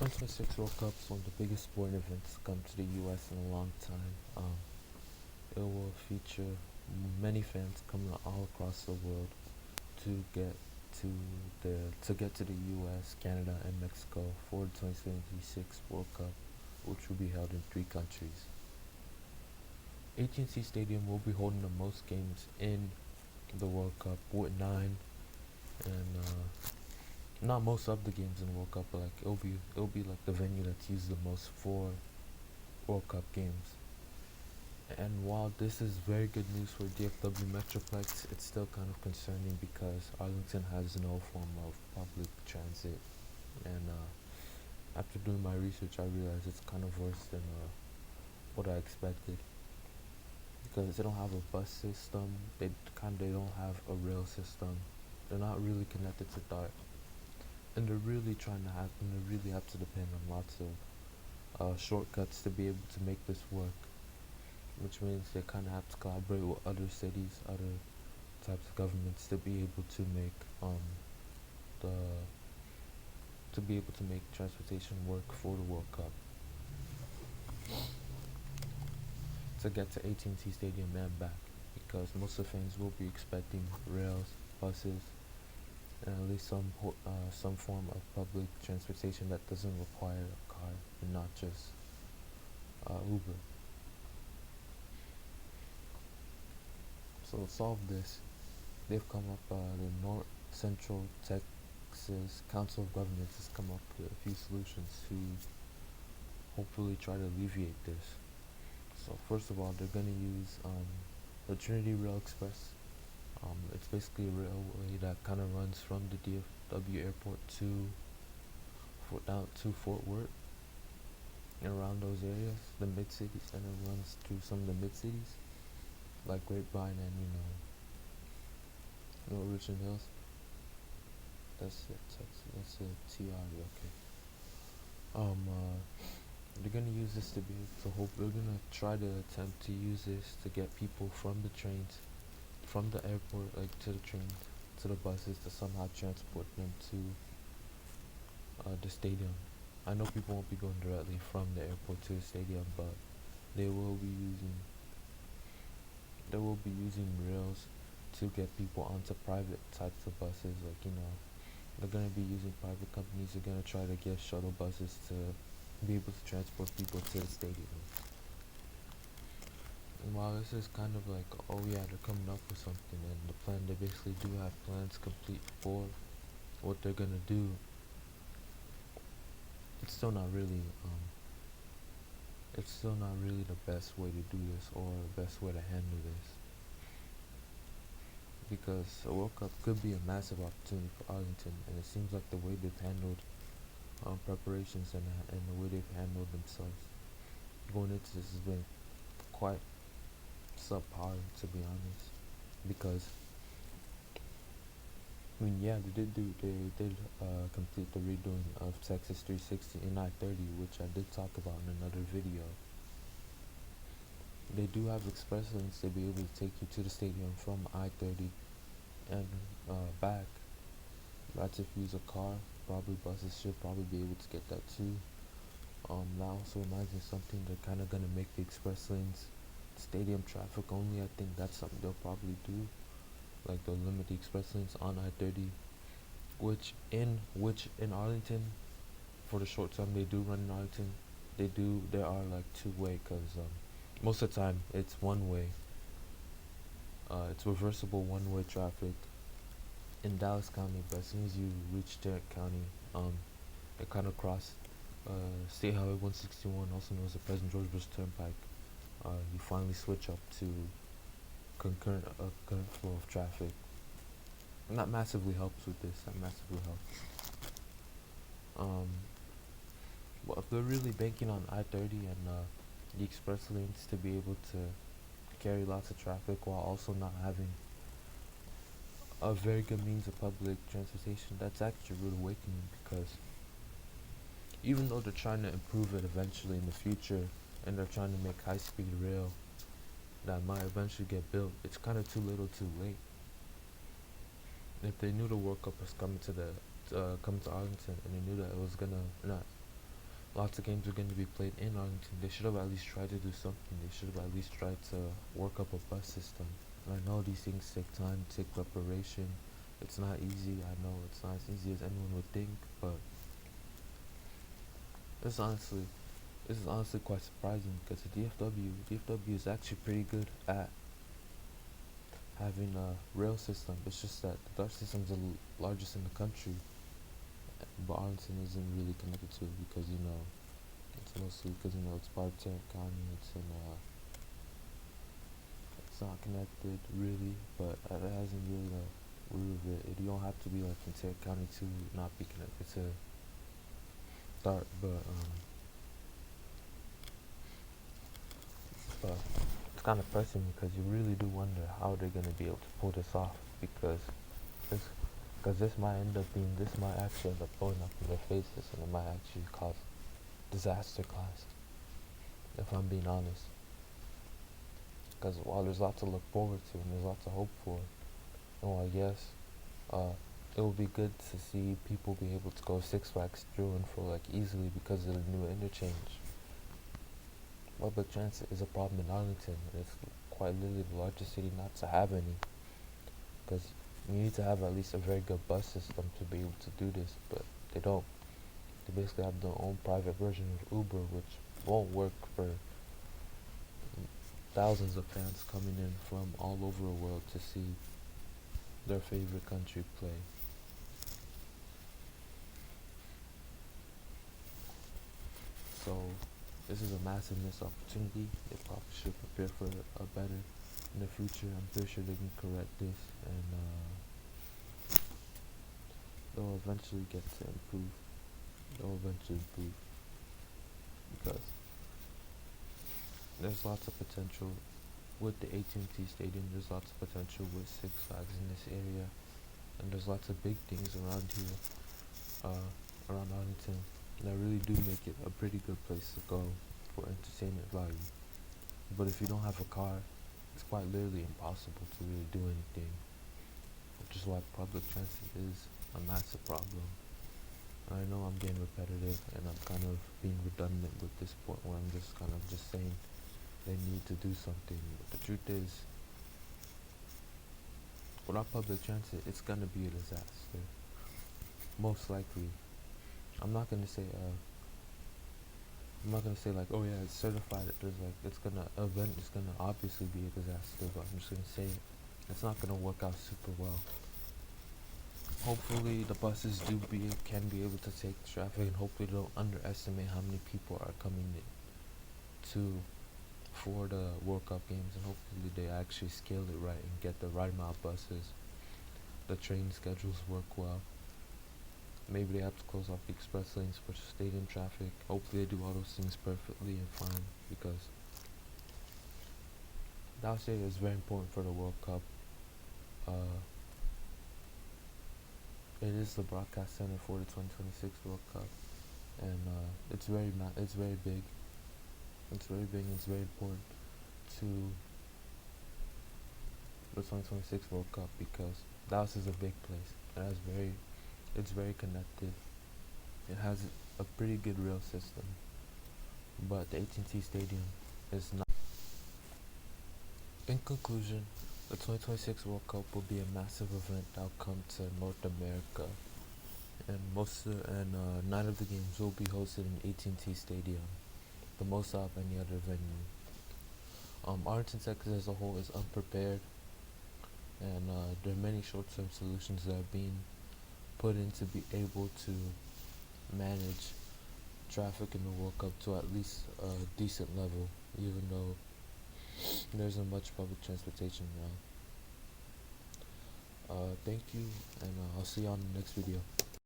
2026 World Cup is one of the biggest sporting events to come to the U.S. in a long time. It will feature many fans coming all across the world to get to the U.S., Canada, and Mexico for the 2026 World Cup, which will be held in three countries. AT&T Stadium will be holding the most games in the World Cup with nine, and not most of the games in the World Cup, but like it'll be like the venue that's used the most for World Cup games. And while this is very good news for DFW Metroplex, it's still kind of concerning because Arlington has no form of public transit. And after doing my research, I realized it's kind of worse than what I expected because they don't have a bus system. They don't have a rail system. They're not really connected to DART, and they really have to depend on lots of shortcuts to be able to make this work, which means they kind of have to collaborate with other cities, other types of governments to be able to make the transportation work for the World Cup. To get to AT&T Stadium and back, because most of the fans will be expecting rails, buses, and at least some form of public transportation that doesn't require a car and not just Uber. So to solve this, they've come up, the North Central Texas Council of Governments has come up with a few solutions to hopefully try to alleviate this. So first of all, they're going to use the Trinity Railway Express. It's basically a railway that kind of runs from the DFW airport down to Fort Worth and around those areas, the mid cities, and it runs through some of the mid cities like Grapevine and Richland Hills. That's it. That's a TR. Okay. They're gonna use this to be able to hope. They're gonna try to attempt to use this to get people from the trains, from the airport, like to the trains, to the buses, to somehow transport them to the stadium. I know people won't be going directly from the airport to the stadium, but they will be using rails to get people onto private types of buses. Like they're gonna be using private companies. They're gonna try to get shuttle buses to be able to transport people to the stadium. And while this is kind of like, oh yeah, they're coming up with something, and the plan, they basically do have plans complete for what they're gonna do, it's still not really the best way to do this or the best way to handle this, because a World Cup could be a massive opportunity for Arlington, and it seems like the way they've handled preparations and the way they've handled themselves going into this has been quite subpar, to be honest. Because yeah, they did complete the redoing of Texas 360 and I-30, which I did talk about in another video. They do have express lanes to be able to take you to the stadium from I-30 and back. That's if you use a car. Probably buses should probably be able to get that too. That also reminds me of something they're kind of gonna make the express lanes stadium traffic only. I think that's something they'll probably do. Like they'll limit the express lanes on I-30, which in Arlington, for the short time they do run in Arlington, there are like two-way, because most of the time it's one way. It's reversible one-way traffic in Dallas County, but as soon as you reach Tarrant County, they kind of cross State Highway 161, also known as the President George Bush Turnpike. You finally switch up to concurrent flow of traffic, and that massively helps with this. But if they're really banking on I-30 and the express lanes to be able to carry lots of traffic while also not having a very good means of public transportation, that's actually a rude awakening, because even though they're trying to improve it eventually in the future, and they're trying to make high-speed rail that might eventually get built, it's kind of too little too late. If they knew the World Cup was coming to Arlington, and they knew that it was gonna not lots of games are going to be played in Arlington. They should have at least tried to do something. They should have at least tried to work up a bus system. And I know these things take time, take preparation. It's not easy. I know it's not as easy as anyone would think, but it's honestly, this is honestly quite surprising because the DFW is actually pretty good at having a rail system. It's just that the Dart system is the largest in the country, but Arlington isn't really connected to it because it's mostly because it's part of Tarrant County. It's not connected really, but it hasn't really root of it. You don't have to be like in Tarrant County to not be connected to Dart, but it's kind of pressing because you really do wonder how they're gonna be able to pull this off this this might actually end up blowing up in their faces and it might actually cause disaster class, if I'm being honest. Because while there's lots to look forward to and there's lots to hope for, and while yes, it will be good to see people be able to go Six Flags through and fro like easily because of the new interchange. Public transit is a problem in Arlington, and it's quite literally the largest city not to have any. Because you need to have at least a very good bus system to be able to do this, but they don't. They basically have their own private version of Uber, which won't work for thousands of fans coming in from all over the world to see their favorite country play. So this is a massive missed opportunity. They probably should prepare for a better in the future. I'm pretty sure they can correct this, and they'll eventually get to improve. They'll eventually improve because there's lots of potential with the AT&T Stadium. There's lots of potential with Six Flags in this area, and there's lots of big things around here, around Arlington, that really do make it a pretty good place to go for entertainment value. But if you don't have a car, it's quite literally impossible to really do anything, which is why public transit is a massive problem. And I know I'm getting repetitive and I'm kind of being redundant with this point where I'm just kind of just saying they need to do something. But the truth is, without public transit, it's gonna be a disaster. Most likely. I'm not gonna say like, oh yeah, it's certified. It's gonna obviously be a disaster. But I'm just gonna say it's not gonna work out super well. Hopefully the buses can be able to take the traffic, and hopefully they don't underestimate how many people are coming for the World Cup games, and hopefully they actually scale it right and get the right amount of buses. The train schedules work well. Maybe they have to close off the express lanes for stadium traffic. Hopefully they do all those things perfectly and fine, because Dow Stadium is very important for the World Cup. It is the broadcast center for the 2026 World Cup, and it's very big. It's very big. And it's very important to the 2026 World Cup because Dallas is a big place. It's very connected. It has a pretty good rail system, but the AT&T Stadium is not. In conclusion, the 2026 World Cup will be a massive event that will come to North America, and 9 of the games will be hosted in AT&T Stadium, the most out of any other venue. Arlington, Texas as a whole is unprepared, and there are many short-term solutions that are being put in to be able to manage traffic in the World Cup to at least a decent level, even though there isn't much public transportation now. Thank you, and I'll see you on the next video.